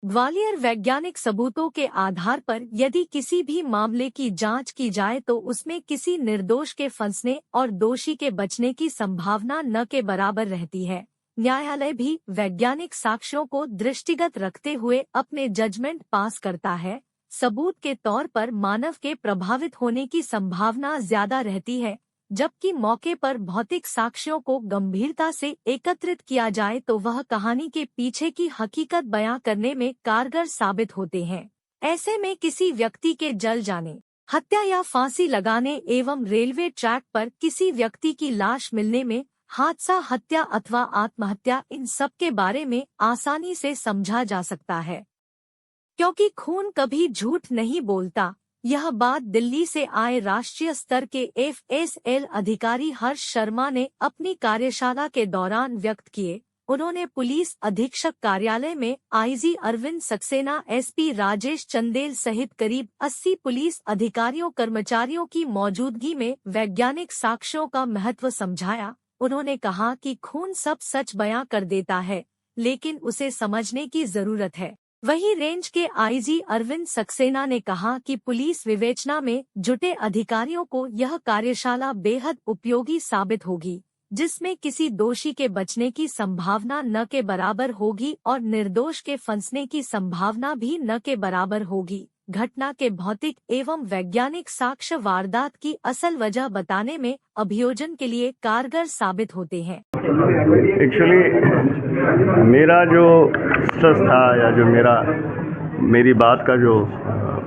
ग्वालियर वैज्ञानिक सबूतों के आधार पर यदि किसी भी मामले की जांच की जाए तो उसमें किसी निर्दोष के फंसने और दोषी के बचने की संभावना न के बराबर रहती है। न्यायालय भी वैज्ञानिक साक्ष्यों को दृष्टिगत रखते हुए अपने जजमेंट पास करता है। सबूत के तौर पर मानव के प्रभावित होने की संभावना ज्यादा रहती है, जबकि मौके पर भौतिक साक्ष्यों को गंभीरता से एकत्रित किया जाए तो वह कहानी के पीछे की हकीकत बयां करने में कारगर साबित होते हैं। ऐसे में किसी व्यक्ति के जल जाने, हत्या या फांसी लगाने एवं रेलवे ट्रैक पर किसी व्यक्ति की लाश मिलने में हादसा, हत्या अथवा आत्महत्या, इन सब के बारे में आसानी से समझा जा सकता है, क्योंकि खून कभी झूठ नहीं बोलता। यह बात दिल्ली से आए राष्ट्रीय स्तर के FSL अधिकारी हर्ष शर्मा ने अपनी कार्यशाला के दौरान व्यक्त किए। उन्होंने पुलिस अधीक्षक कार्यालय में IG अरविंद सक्सेना, SP राजेश चंदेल सहित करीब 80 पुलिस अधिकारियों कर्मचारियों की मौजूदगी में वैज्ञानिक साक्ष्यों का महत्व समझाया। उन्होंने कहा कि खून सब सच बयां कर देता है, लेकिन उसे समझने की जरूरत है। वहीं रेंज के IG अरविंद सक्सेना ने कहा कि पुलिस विवेचना में जुटे अधिकारियों को यह कार्यशाला बेहद उपयोगी साबित होगी, जिसमें किसी दोषी के बचने की संभावना न के बराबर होगी और निर्दोष के फंसने की संभावना भी न के बराबर होगी। घटना के भौतिक एवं वैज्ञानिक साक्ष्य वारदात की असल वजह बताने में अभियोजन के लिए कारगर साबित होते हैं। एक्चुअली मेरा जो स्ट्रेस था या जो मेरी बात का जो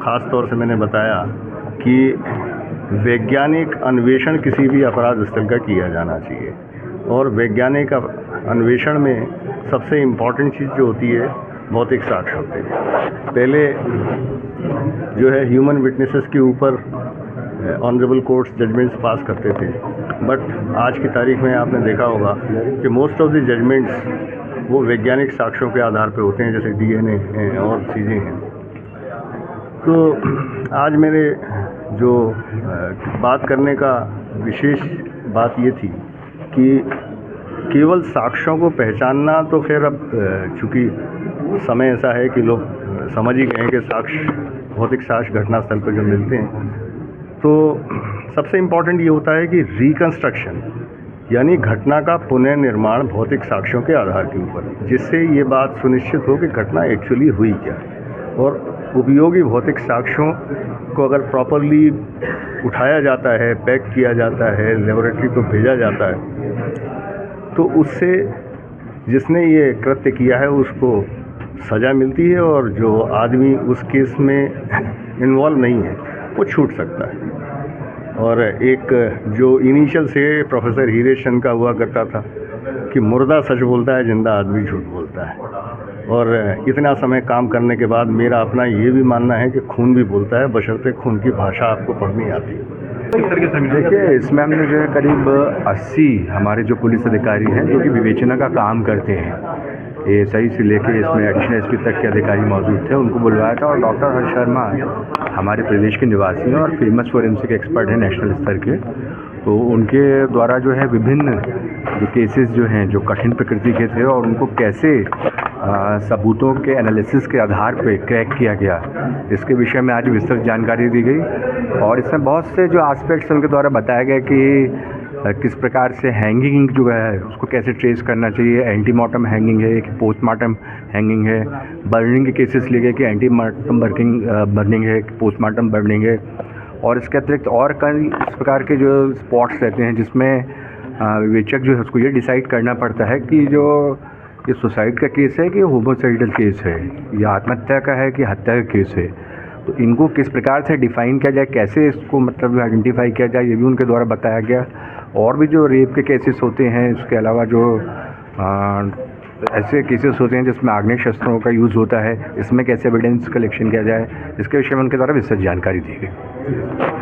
ख़ास तौर से मैंने बताया कि वैज्ञानिक अन्वेषण किसी भी अपराध स्थल का किया जाना चाहिए, और वैज्ञानिक अन्वेषण में सबसे इम्पॉर्टेंट चीज़ जो होती है भौतिक साक्ष्य होते हैं। पहले जो है ह्यूमन विटनेसेस के ऊपर ऑनरेबल कोर्ट्स जजमेंट्स पास करते थे, बट आज की तारीख में आपने देखा होगा कि मोस्ट ऑफ द जजमेंट्स वो वैज्ञानिक साक्ष्यों के आधार पर होते हैं, जैसे DNA हैं और चीज़ें हैं। तो आज मेरे जो बात करने का विशेष बात ये थी कि केवल साक्ष्यों को पहचानना तो फिर अब चूँकि समय ऐसा है कि लोग समझ ही गए हैं कि साक्ष्य, भौतिक साक्ष्य घटनास्थल पर जो मिलते हैं, तो सबसे इम्पॉर्टेंट ये होता है कि रिकंस्ट्रक्शन, यानी घटना का पुनर्निर्माण भौतिक साक्ष्यों के आधार के ऊपर, जिससे ये बात सुनिश्चित हो कि घटना एक्चुअली हुई क्या है। और उपयोगी भौतिक साक्ष्यों को अगर प्रॉपरली उठाया जाता है, पैक किया जाता है, लेबोरेटरी को भेजा जाता है, तो उससे जिसने ये कृत्य किया है उसको सज़ा मिलती है, और जो आदमी उस केस में इन्वॉल्व नहीं है वो छूट सकता है। और एक जो इनिशियल से प्रोफेसर हीरेश चंद का हुआ करता था कि मुर्दा सच बोलता है, जिंदा आदमी झूठ बोलता है। और इतना समय काम करने के बाद मेरा अपना ये भी मानना है कि खून भी बोलता है, बशर्ते खून की भाषा आपको पढ़नी आती है। देखिए, इसमें हमने जो है करीब 80 हमारे जो पुलिस अधिकारी हैं जो कि विवेचना का काम करते हैं, ASI से लेके इसमें एडिशनल SP तक के अधिकारी मौजूद थे, उनको बुलवाया था। और डॉक्टर हर्ष शर्मा हमारे प्रदेश के निवासी हैं और फेमस फोरेंसिक एक्सपर्ट हैं नेशनल स्तर के, तो उनके द्वारा जो है विभिन्न जो केसेस जो हैं जो कठिन प्रकृति के थे और उनको कैसे सबूतों के एनालिसिस के आधार पे क्रैक किया गया, इसके विषय में आज विस्तृत जानकारी दी गई। और इसमें बहुत से जो एस्पेक्ट्स उनके द्वारा बताया गया कि किस प्रकार से हैंगिंग जो है उसको कैसे ट्रेस करना चाहिए, एंटीमॉर्टम हैंगिंग है कि पोस्टमार्टम हैंगिंग है, बर्निंग के केसेस लिए गए कि एंटीमॉर्टम बर्निंग है कि पोस्टमार्टम बर्निंग है। और इसके अतिरिक्त और कई इस प्रकार के जो स्पॉट्स रहते हैं जिसमें विवेचक जो है उसको ये डिसाइड करना पड़ता है कि जो ये सुसाइड का केस है कि होमोसाइडल केस है, या आत्महत्या का है कि हत्या का केस है। तो इनको किस प्रकार से डिफ़ाइन किया जाए, कैसे इसको मतलब आइडेंटिफाई किया जाए, ये भी उनके द्वारा बताया गया। और भी जो रेप के केसेस होते हैं, इसके अलावा जो ऐसे केसेस होते हैं जिसमें आग्नेय शस्त्रों का यूज़ होता है, इसमें कैसे एविडेंस कलेक्शन किया जाए, इसके विषय में उनके द्वारा विस्तृत जानकारी दी गई।